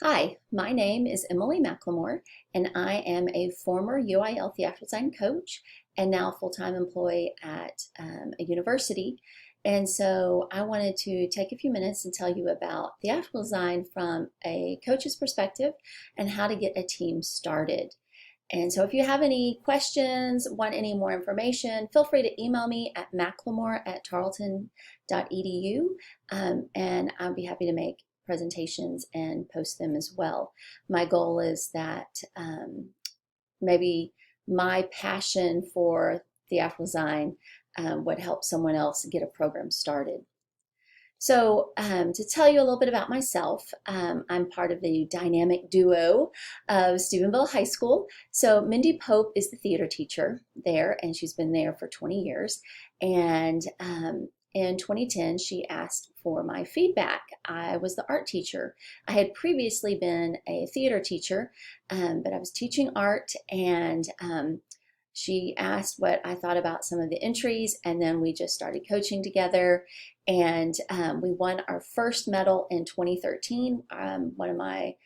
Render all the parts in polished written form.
Hi, my name is Emily McLemore, and I am a former UIL theatrical design coach and now full-time employee at a university. And so I wanted to take a few minutes and tell you about theatrical design from a coach's perspective and how to get a team started. And so if you have any questions, want any more information, feel free to email me at mclemore@tarleton.edu, and I'll be happy to make presentations and post them as well. My goal is that maybe my passion for theatrical design would help someone else get a program started. So to tell you a little bit about myself, I'm part of the dynamic duo of Steubenville High School. So Mindy Pope is the theater teacher there, and she's been there for 20 years. And in 2010, she asked for my feedback. I was the art teacher. I had previously been a theater teacher, but I was teaching art, and she asked what I thought about some of the entries, and then we just started coaching together. And we won our first medal in 2013. One of my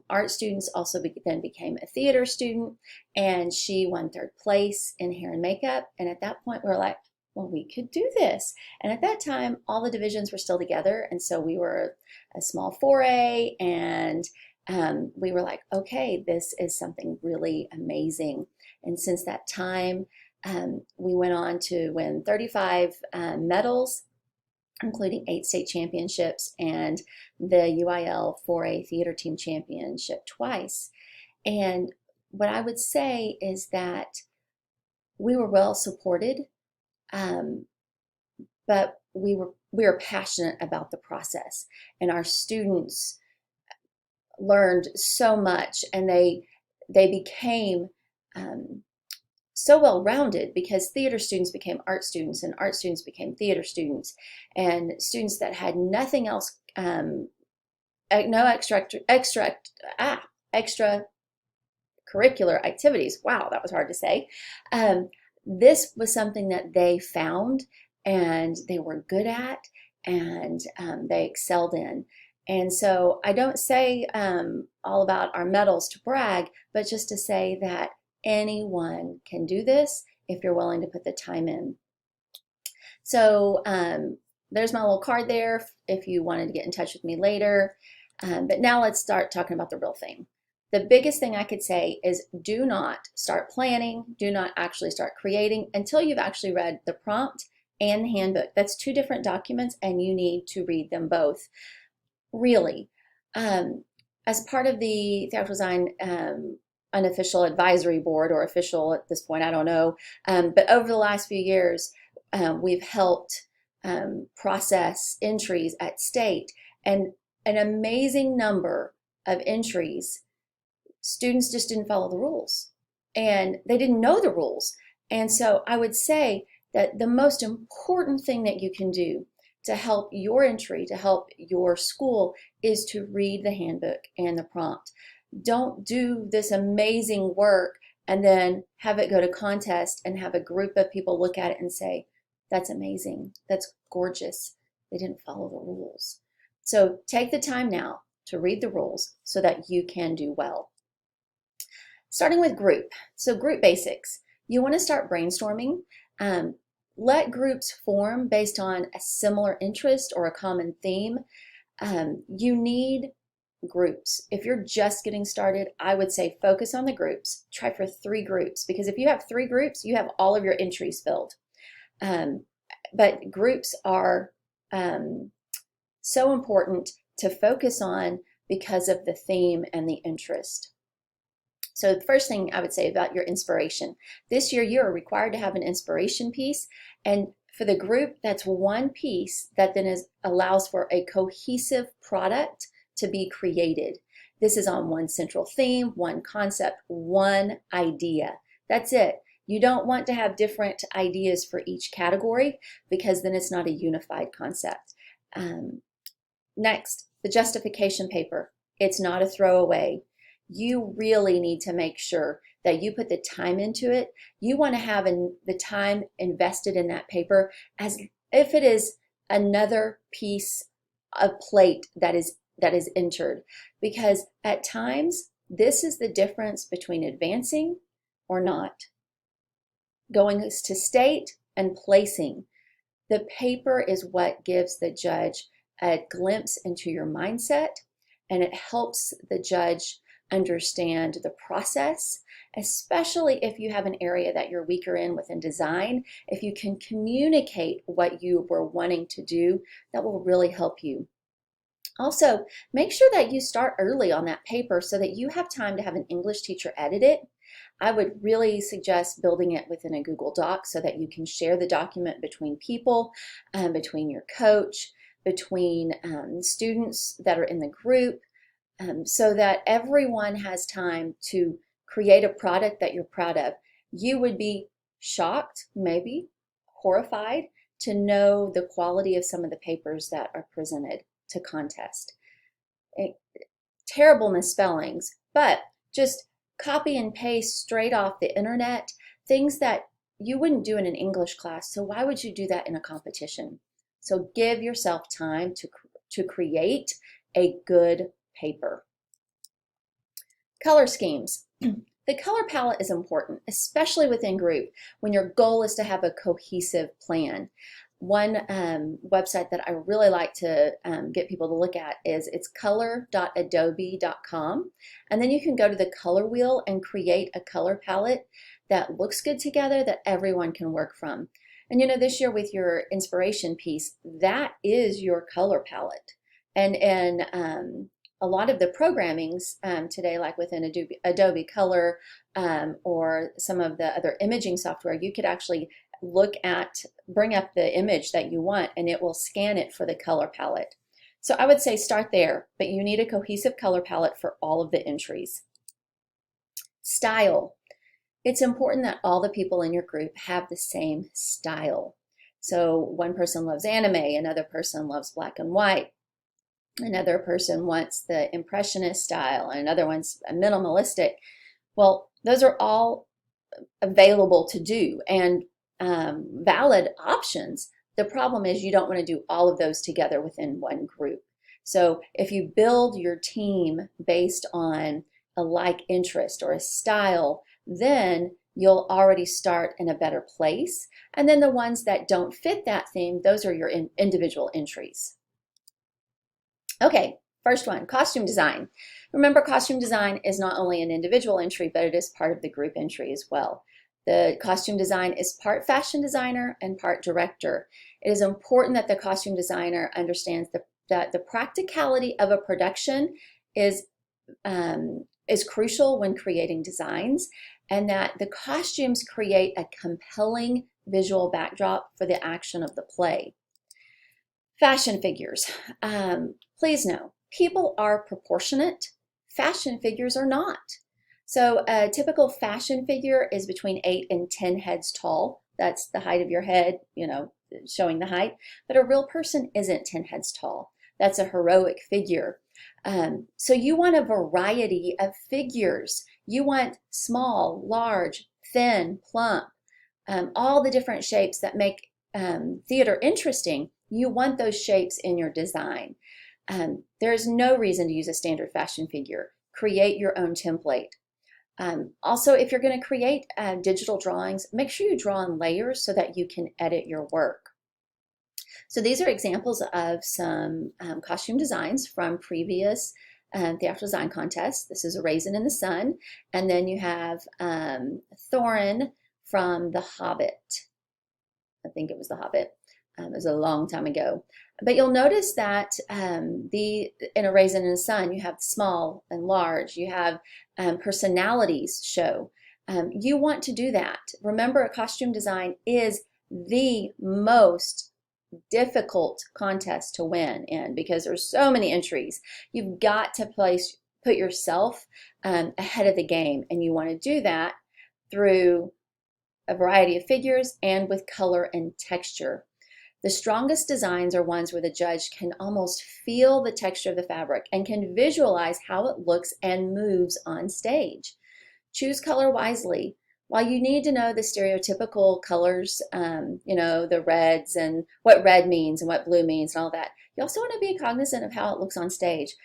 art students also then became a theater student, and she won third place in hair and makeup. And at that point, we were like, well, we could do this. And at that time, all the divisions were still together, and so we were a small 4A, and we were like, okay, this is something really amazing. And since that time, we went on to win 35 medals, including 8 state championships and the UIL 4A theater team championship twice. And what I would say is that we were well supported, but we were passionate about the process, and our students learned so much, and they became so well-rounded, because theater students became art students, and art students became theater students, and students that had nothing else, no extracurricular activities. Wow, that was hard to say. This was something that they found and they were good at, and they excelled in. And so I don't say all about our medals to brag, but just to say that anyone can do this if you're willing to put the time in. So there's my little card there if you wanted to get in touch with me later. But now let's start talking about the real thing. The biggest thing I could say is do not start planning, do not actually start creating until you've actually read the prompt and the handbook. That's 2 different documents, and you need to read them both. Really. As part of the theatrical design unofficial advisory board, or official at this point, I don't know, but over the last few years, we've helped process entries at state, and an amazing number of entries, students just didn't follow the rules, and they didn't know the rules. And so I would say that the most important thing that you can do to help your entry, to help your school, is to read the handbook and the prompt. Don't do this amazing work and then have it go to contest and have a group of people look at it and say, that's amazing, that's gorgeous, they didn't follow the rules. So take the time now to read the rules so that you can do well. Starting with group. So group basics. You want to start brainstorming. Let groups form based on a similar interest or a common theme. You need groups. If you're just getting started, I would say focus on the groups. Try for 3 groups, because if you have 3 groups, you have all of your entries filled. But groups are so important to focus on because of the theme and the interest. So the first thing I would say about your inspiration. This year, you're required to have an inspiration piece. And for the group, that's one piece that then allows for a cohesive product to be created. This is on one central theme, one concept, one idea. That's it. You don't want to have different ideas for each category, because then it's not a unified concept. Next, the justification paper. It's not a throwaway. You really need to make sure that you put the time into it. You want to have the time invested in that paper as if it is another piece of plate that that is entered, because at times this is the difference between advancing or not, going to state and placing. The paper is what gives the judge a glimpse into your mindset, and it helps the judge understand the process, especially if you have an area that you're weaker in within design. If you can communicate what you were wanting to do, that will really help you. Also, make sure that you start early on that paper so that you have time to have an English teacher edit it. I would really suggest building it within a Google Doc so that you can share the document between people, between your coach, between students that are in the group, so that everyone has time to create a product that you're proud of. You would be shocked, maybe horrified, to know the quality of some of the papers that are presented to contest. Terrible misspellings, but just copy and paste straight off the internet, things that you wouldn't do in an English class. So why would you do that in a competition? So give yourself time to create a good paper. Color schemes. The color palette is important, especially within group, when your goal is to have a cohesive plan. One website that I really like to get people to look at is it's color.adobe.com. And then you can go to the color wheel and create a color palette that looks good together that everyone can work from. And you know, this year with your inspiration piece, that is your color palette. And a lot of the programmings today, like within Adobe Color or some of the other imaging software, you could actually bring up the image that you want, and it will scan it for the color palette. So I would say start there, but you need a cohesive color palette for all of the entries. Style. It's important that all the people in your group have the same style. So one person loves anime, another person loves black and white, another person wants the impressionist style, and another one's minimalistic. Well, those are all available to do and valid options. The problem is you don't want to do all of those together within one group. So if you build your team based on a like interest or a style, then you'll already start in a better place. And then the ones that don't fit that theme, those are your individual entries. Okay, first one, costume design. Remember, costume design is not only an individual entry, but it is part of the group entry as well. The costume design is part fashion designer and part director. It is important that the costume designer understands that the practicality of a production is crucial when creating designs, and that the costumes create a compelling visual backdrop for the action of the play. Fashion figures. Please know, people are proportionate. Fashion figures are not. So a typical fashion figure is between 8 and 10 heads tall. That's the height of your head, you know, showing the height. But a real person isn't 10 heads tall. That's a heroic figure. So you want a variety of figures. You want small, large, thin, plump, all the different shapes that make theater interesting. You want those shapes in your design. There is no reason to use a standard fashion figure. Create your own template. Also, if you're going to create digital drawings, make sure you draw in layers so that you can edit your work. So these are examples of some costume designs from previous theatrical design contests. This is A Raisin in the Sun, and then you have Thorin from The Hobbit. I think it was The Hobbit. It was a long time ago. But you'll notice that in A Raisin in the Sun, you have small and large. You have personalities show. You want to do that. Remember, a costume design is the most difficult contest to win in because there's so many entries. You've got to put yourself ahead of the game, and you want to do that through a variety of figures and with color and texture. The strongest designs are ones where the judge can almost feel the texture of the fabric and can visualize how it looks and moves on stage. Choose color wisely. While you need to know the stereotypical colors, the reds and what red means and what blue means and all that, you also want to be cognizant of how it looks on stage.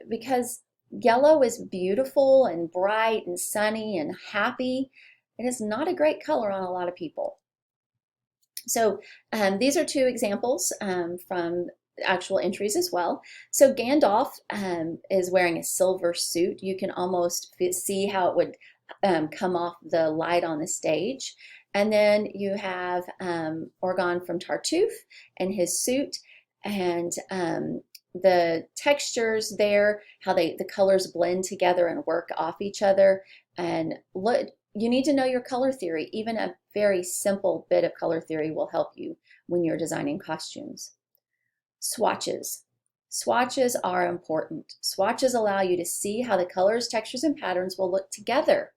Because yellow is beautiful and bright and sunny and happy, it is not a great color on a lot of people. So these are two examples from actual entries as well. So Gandalf is wearing a silver suit. You can almost see how it would come off the light on the stage. And then you have Orgon from Tartuffe and his suit, and the textures there, how the colors blend together and work off each other. And look, you need to know your color theory. Even a very simple bit of color theory will help you when you're designing costumes. Swatches. Swatches are important. Swatches allow you to see how the colors, textures, and patterns will look together.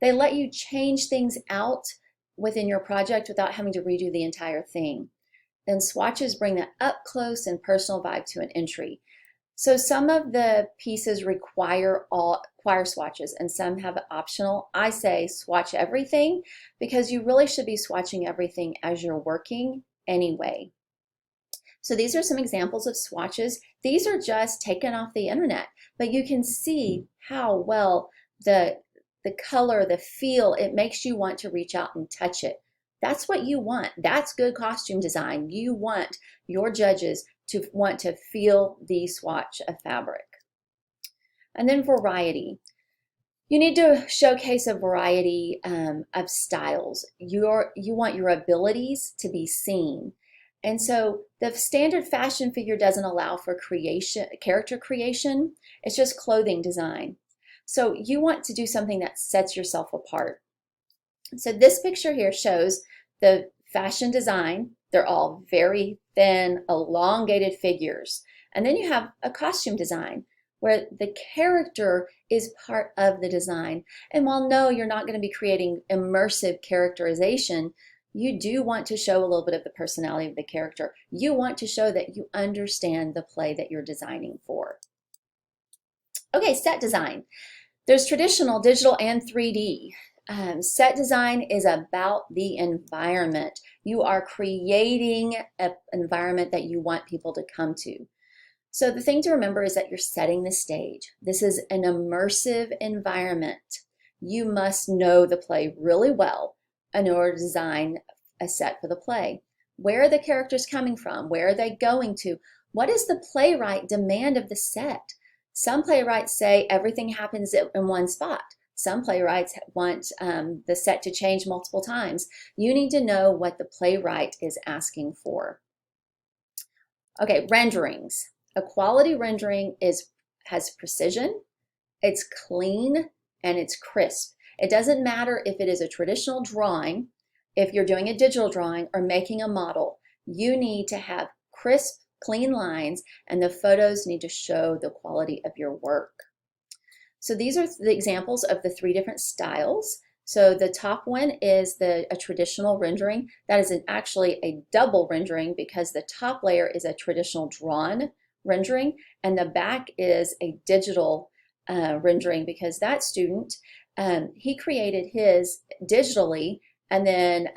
They let you change things out within your project without having to redo the entire thing. Then swatches bring that up close and personal vibe to an entry. So some of the pieces require swatches and some have optional. I say swatch everything because you really should be swatching everything as you're working anyway. So these are some examples of swatches. These are just taken off the internet, but you can see how well the color, the feel, it makes you want to reach out and touch it. That's what you want. That's good costume design. You want your judges to want to feel the swatch of fabric. And then variety. You need to showcase a variety of styles. You want your abilities to be seen. And so the standard fashion figure doesn't allow for character creation. It's just clothing design. So you want to do something that sets yourself apart. So this picture here shows the fashion design. They're all very thin, elongated figures. And then you have a costume design where the character is part of the design. And while no, you're not going to be creating immersive characterization, you do want to show a little bit of the personality of the character. You want to show that you understand the play that you're designing for. Okay, set design. There's traditional, digital, and 3D. Set design is about the environment. You are creating an environment that you want people to come to. So the thing to remember is that you're setting the stage. This is an immersive environment. You must know the play really well in order to design a set for the play. Where are the characters coming from? Where are they going to? What is the playwright demand of the set? Some playwrights say everything happens in one spot. Some playwrights want the set to change multiple times. You need to know what the playwright is asking for. Okay, renderings. A quality rendering has precision, it's clean, and it's crisp. It doesn't matter if it is a traditional drawing, if you're doing a digital drawing or making a model. You need to have crisp, clean lines, and the photos need to show the quality of your work. So these are the examples of the 3 different styles. So the top one is a traditional rendering. That is actually a double rendering because the top layer is a traditional drawn rendering and the back is a digital rendering because that student, he created his digitally and then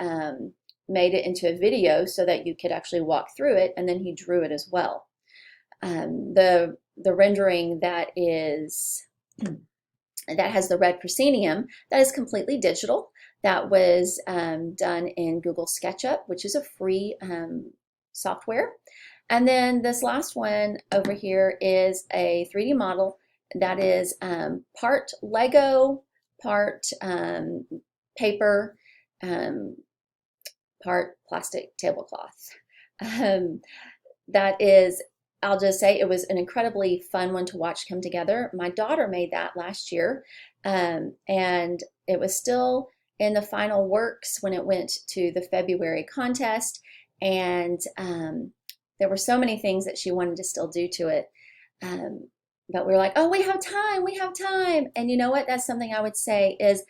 made it into a video so that you could actually walk through it, and then he drew it as well. The rendering that has the red proscenium, that is completely digital. That was done in Google SketchUp, which is a free software. And then this last one over here is a 3D model that is part Lego, part paper, part plastic tablecloth. That is, I'll just say it was an incredibly fun one to watch come together. My daughter made that last year, and it was still in the final works when it went to the February contest, and there were so many things that she wanted to still do to it, but we were like, oh, we have time. And you know what? That's something I would say is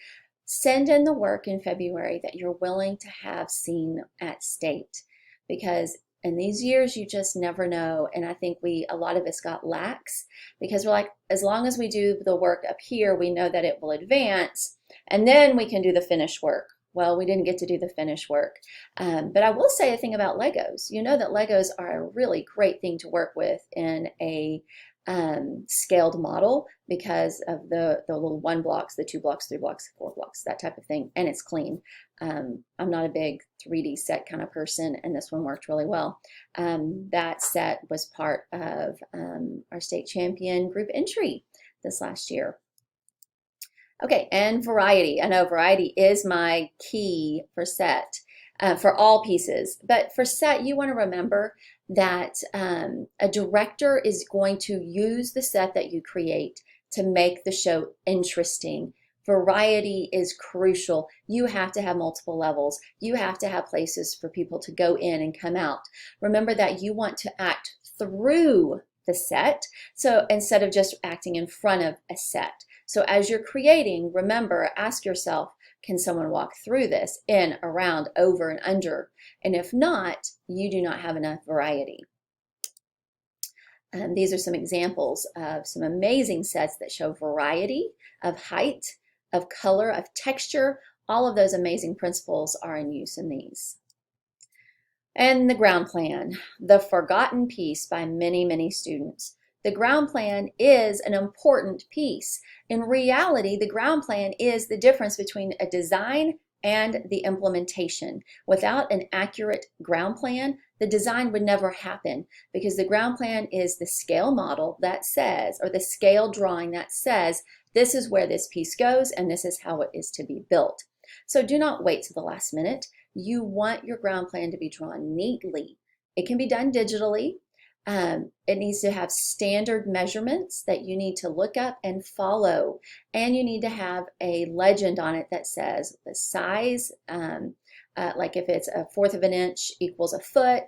send in the work in February that you're willing to have seen at state, because in these years you just never know. And I think a lot of us got lax because we're like, as long as we do the work up here, we know that it will advance. And then we can do the finished work. Well, we didn't get to do the finished work. But I will say a thing about Legos. You know that Legos are a really great thing to work with in a scaled model because of the little 1 blocks, the 2 blocks, 3 blocks, 4 blocks, that type of thing, and it's clean. I'm not a big 3D set kind of person, and this one worked really well. That set was part of our state champion group entry this last year. Okay, and variety. I know variety is my key for set, for all pieces. But for set, you want to remember that a director is going to use the set that you create to make the show interesting. Variety is crucial. You have to have multiple levels. You have to have places for people to go in and come out. Remember that you want to act through the set, so instead of just acting in front of a set. So as you're creating, remember, ask yourself, can someone walk through this, in, around, over, and under? And if not, you do not have enough variety. These are some examples of some amazing sets that show variety of height, of color, of texture. All of those amazing principles are in use in these. And the ground plan, the forgotten piece by many, many students. The ground plan is an important piece. In reality, the ground plan is the difference between a design and the implementation. Without an accurate ground plan, the design would never happen, because the ground plan is the scale model that says, or the scale drawing that says, this is where this piece goes and this is how it is to be built. So do not wait to the last minute. You want your ground plan to be drawn neatly. It can be done digitally. It needs to have standard measurements that you need to look up and follow. And you need to have a legend on it that says the size, like if it's 1/4 of an inch equals a foot,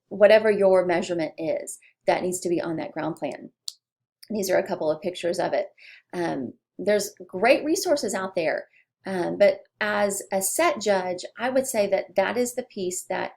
whatever your measurement is, that needs to be on that ground plan. These are a couple of pictures of it. There's great resources out there. But as a set judge, I would say that that is the piece that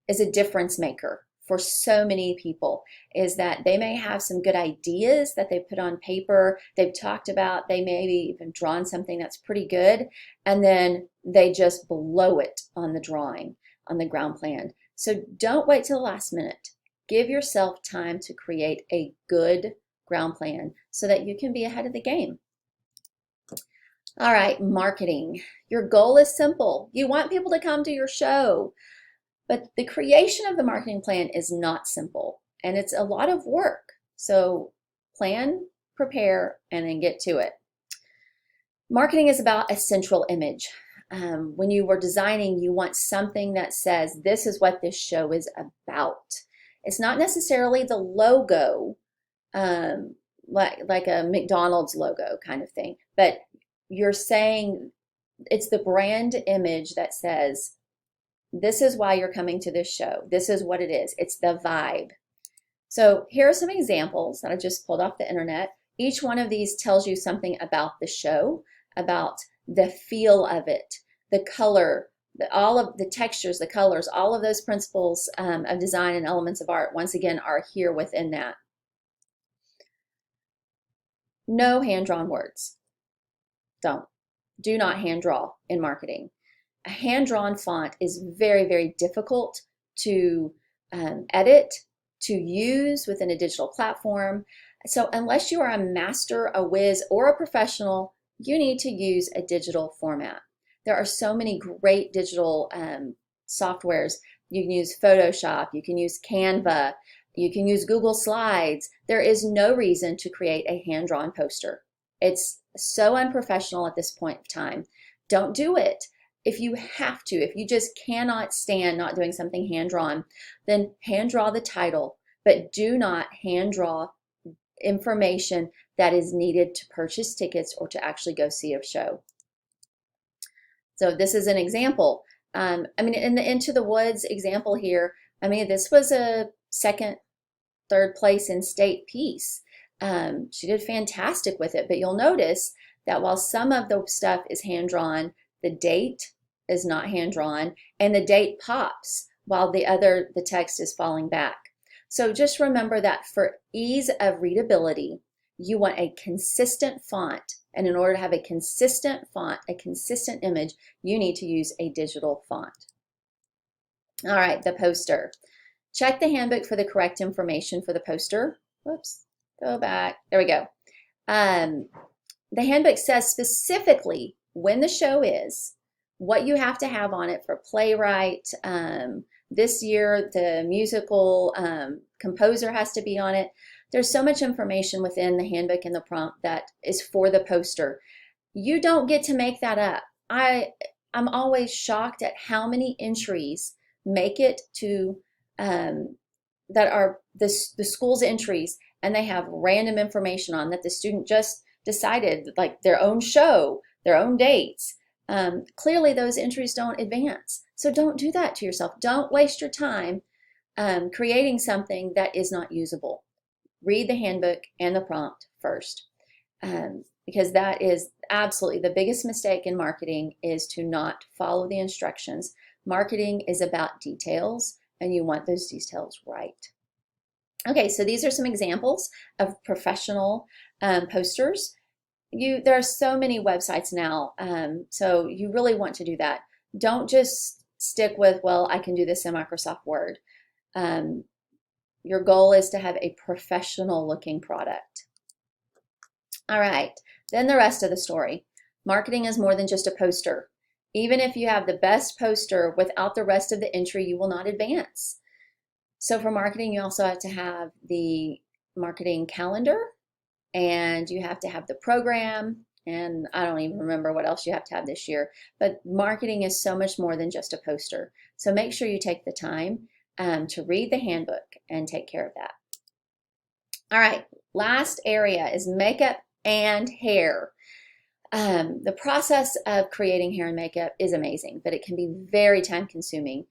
is a difference maker for so many people, is that they may have some good ideas that they put on paper, they've talked about, they maybe even drawn something that's pretty good, and then they just blow it on the drawing, on the ground plan. So don't wait till the last minute. Give yourself time to create a good ground plan so that you can be ahead of the game. All right, marketing. Your goal is simple. You want people to come to your show, but the creation of the marketing plan is not simple, and it's a lot of work. So plan, prepare, and then get to it. Marketing is about a central image. When you were designing, you want something that says, this is what this show is about. It's not necessarily the logo, like a McDonald's logo kind of thing, but you're saying it's the brand image that says, this is why you're coming to this show. This is what it is. It's the vibe. So here are some examples that I just pulled off the internet. Each one of these tells you something about the show, about the feel of it, the color, all of the textures, the colors, all of those principles of design and elements of art, once again, are here within that. No hand-drawn words. Do not hand draw in marketing. A hand-drawn font is very, very difficult to edit, to use within a digital platform. So unless you are a master, a whiz, or a professional, you need to use a digital format. There are so many great digital softwares. You can use Photoshop, you can use Canva, you can use Google Slides. There is no reason to create a hand-drawn poster. It's so unprofessional at this point of time. Don't do it. If you have to, if you just cannot stand not doing something hand-drawn, then hand draw the title, but do not hand draw information that is needed to purchase tickets or to actually go see a show. So this is an example. I mean, in the Into the Woods example here, I mean, this was a second, third place in state piece. She did fantastic with it, but you'll notice that while some of the stuff is hand-drawn, the date is not hand-drawn, and the date pops while the text is falling back. So just remember that for ease of readability, you want a consistent font. And in order to have a consistent font, a consistent image, you need to use a digital font. All right, the poster. Check the handbook for the correct information for the poster. Whoops, go back. There we go. The handbook says specifically when the show is, what you have to have on it for playwright. This year, the musical composer has to be on it. There's so much information within the handbook and the prompt that is for the poster. You don't get to make that up. I'm always shocked at how many entries make it to that are the school's entries, and they have random information on that the student just decided, like their own show, their own dates. Clearly those entries don't advance. So don't do that to yourself. Don't waste your time creating something that is not usable. Read the handbook and the prompt first, because that is absolutely the biggest mistake in marketing, is to not follow the instructions. Marketing is about details, and you want those details right. Okay, so these are some examples of professional posters. There are so many websites now, so you really want to do that. Don't just stick with, well, I can do this in Microsoft Word. Your goal is to have a professional looking product. All right, then the rest of the story. Marketing is more than just a poster. Even if you have the best poster, without the rest of the entry, you will not advance. So for marketing, you also have to have the marketing calendar, and you have to have the program, and I don't even remember what else you have to have this year. But marketing is so much more than just a poster. So make sure you take the time to read the handbook and take care of that. All right, last area is makeup and hair. The process of creating hair and makeup is amazing, but it can be very time consuming.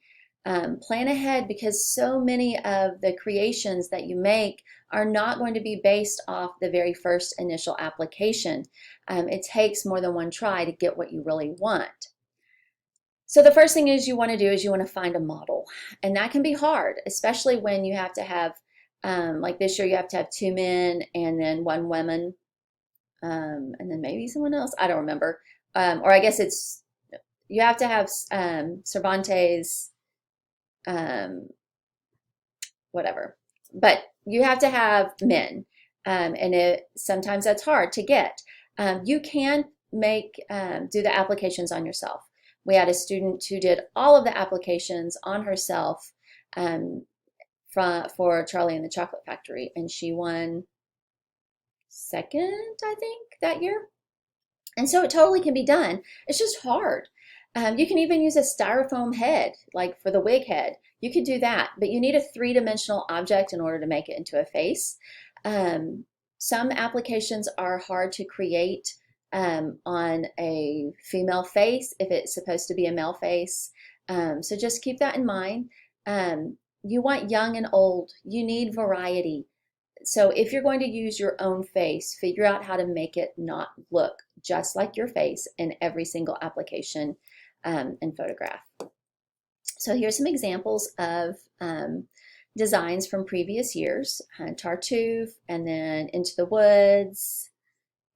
Plan ahead, because so many of the creations that you make are not going to be based off the very first initial application. It takes more than one try to get what you really want. So the first thing is you want to do is you want to find a model, and that can be hard, especially when you have to have, like this year, you have to have 2 men and then 1 woman, and then maybe someone else. I don't remember. Or I guess it's, you have to have Cervantes, whatever. But you have to have men, and sometimes that's hard to get. You can do the applications on yourself. We had a student who did all of the applications on herself for Charlie and the Chocolate Factory, and she won second, I think, that year. And so it totally can be done. It's just hard. You can even use a styrofoam head, like for the wig head. You could do that, but you need a 3-dimensional object in order to make it into a face. Some applications are hard to create on a female face if it's supposed to be a male face. So just keep that in mind. You want young and old. You need variety. So if you're going to use your own face, figure out how to make it not look just like your face in every single application and photograph. So here's some examples of designs from previous years. Tartuffe, and then Into the Woods,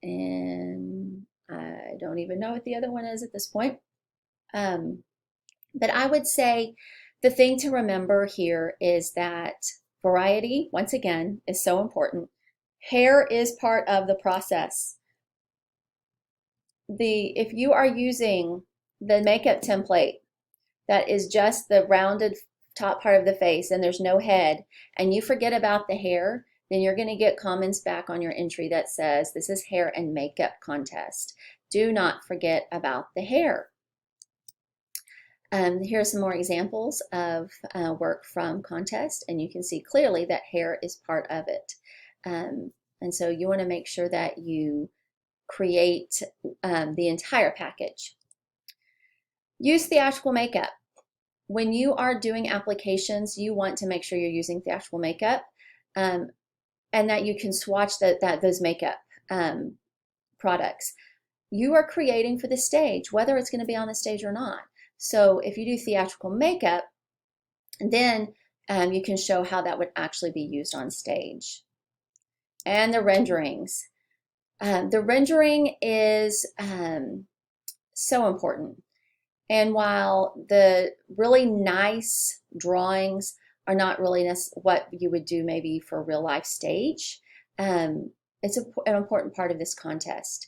and I don't even know what the other one is at this point. But I would say the thing to remember here is that variety, once again, is so important. Hair is part of the process. If you are using the makeup template that is just the rounded top part of the face and there's no head, and you forget about the hair, then you're going to get comments back on your entry that says this is hair and makeup contest. Do not forget about the hair. Here are some more examples of work from contest, and you can see clearly that hair is part of it. And so you want to make sure that you create the entire package. Use theatrical makeup. When you are doing applications, you want to make sure you're using theatrical makeup, and that you can swatch those makeup products. You are creating for the stage, whether it's going to be on the stage or not. So if you do theatrical makeup, then you can show how that would actually be used on stage. and the renderings. The rendering is so important. And while the really nice drawings are not really what you would do maybe for a real life stage, it's an important part of this contest.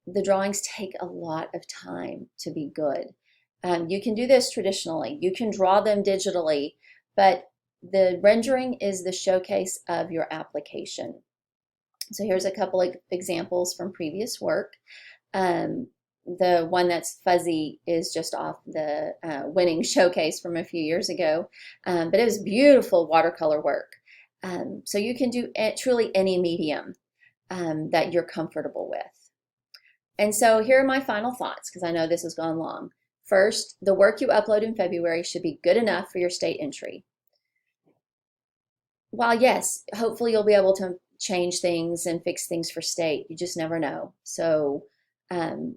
The drawings take a lot of time to be good. You can do this traditionally. You can draw them digitally, but the rendering is the showcase of your application. So here's a couple of examples from previous work. The one that's fuzzy is just off the winning showcase from a few years ago, but it was beautiful watercolor work. So you can do truly any medium that you're comfortable with. And so here are my final thoughts, because I know this has gone long. First, the work you upload in February should be good enough for your state entry. While yes, hopefully you'll be able to change things and fix things for state, you just never know. So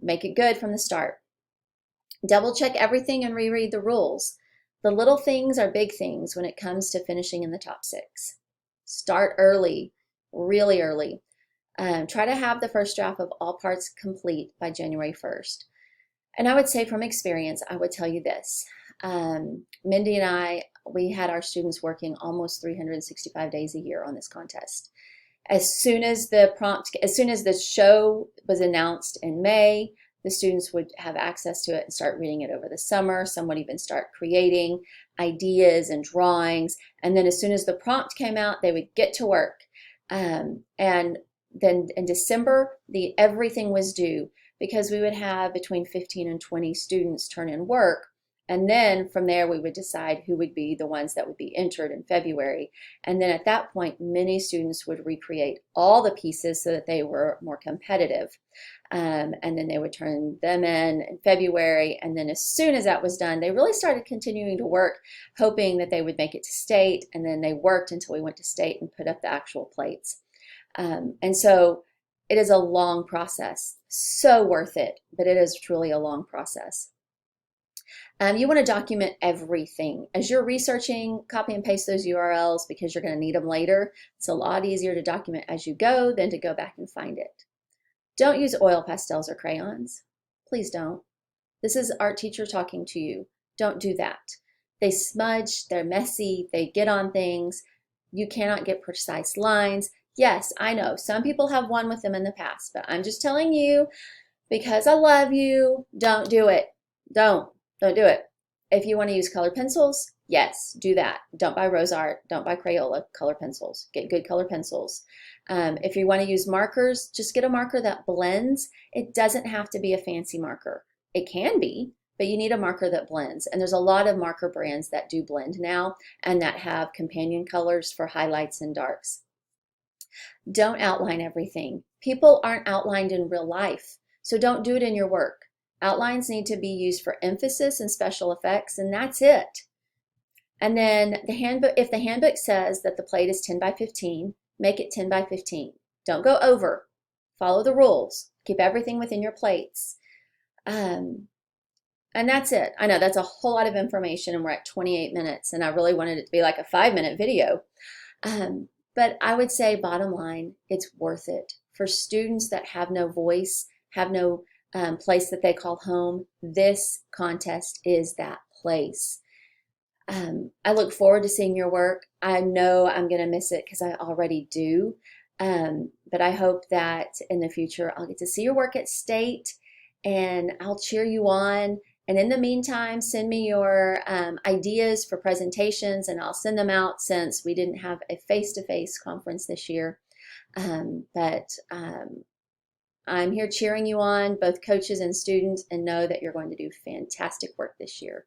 make it good from the start. Double check everything and reread the rules. The little things are big things when it comes to finishing in the top 6. Start early, really early. Try to have the first draft of all parts complete by January 1st. And I would say from experience, I would tell you this. Mindy and I, we had our students working almost 365 days a year on this contest. As soon as the show was announced in May, the students would have access to it and start reading it over the summer. Some would even start creating ideas and drawings. And then as soon as the prompt came out, they would get to work. And then in December, everything was due, because we would have between 15 and 20 students turn in work. And then from there, we would decide who would be the ones that would be entered in February. And then at that point, many students would recreate all the pieces so that they were more competitive. And then they would turn them in February. And then as soon as that was done, they really started continuing to work, hoping that they would make it to state. And then they worked until we went to state and put up the actual plates. And so it is a long process, so worth it, but it is truly a long process. You want to document everything. As you're researching, copy and paste those URLs, because you're going to need them later. It's a lot easier to document as you go than to go back and find it. Don't use oil pastels or crayons. Please don't. This is art teacher talking to you. Don't do that. They smudge, they're messy, they get on things. You cannot get precise lines. Yes, I know some people have won with them in the past, but I'm just telling you, because I love you, don't do it. Don't do it. If you want to use colored pencils, yes, do that. Don't buy Rose Art, don't buy Crayola color pencils. Get good color pencils. If you want to use markers, just get a marker that blends. It doesn't have to be a fancy marker. It can be, but you need a marker that blends. And there's a lot of marker brands that do blend now and that have companion colors for highlights and darks. Don't outline everything. People aren't outlined in real life, so don't do it in your work. Outlines need to be used for emphasis and special effects, and that's it. And then the handbook, if the handbook says that the plate is 10 by 15, make it 10 by 15. Don't go over. Follow the rules. Keep everything within your plates. And that's it. I know that's a whole lot of information, and we're at 28 minutes, and I really wanted it to be like a 5-minute video. But I would say, bottom line, it's worth it. For students that have no voice, have no place that they call home, this contest is that place. I look forward to seeing your work. I know I'm going to miss it because I already do. But I hope that in the future I'll get to see your work at state, and I'll cheer you on. And in the meantime, send me your ideas for presentations, and I'll send them out, since we didn't have a face-to-face conference this year. But I'm here cheering you on, both coaches and students, and know that you're going to do fantastic work this year.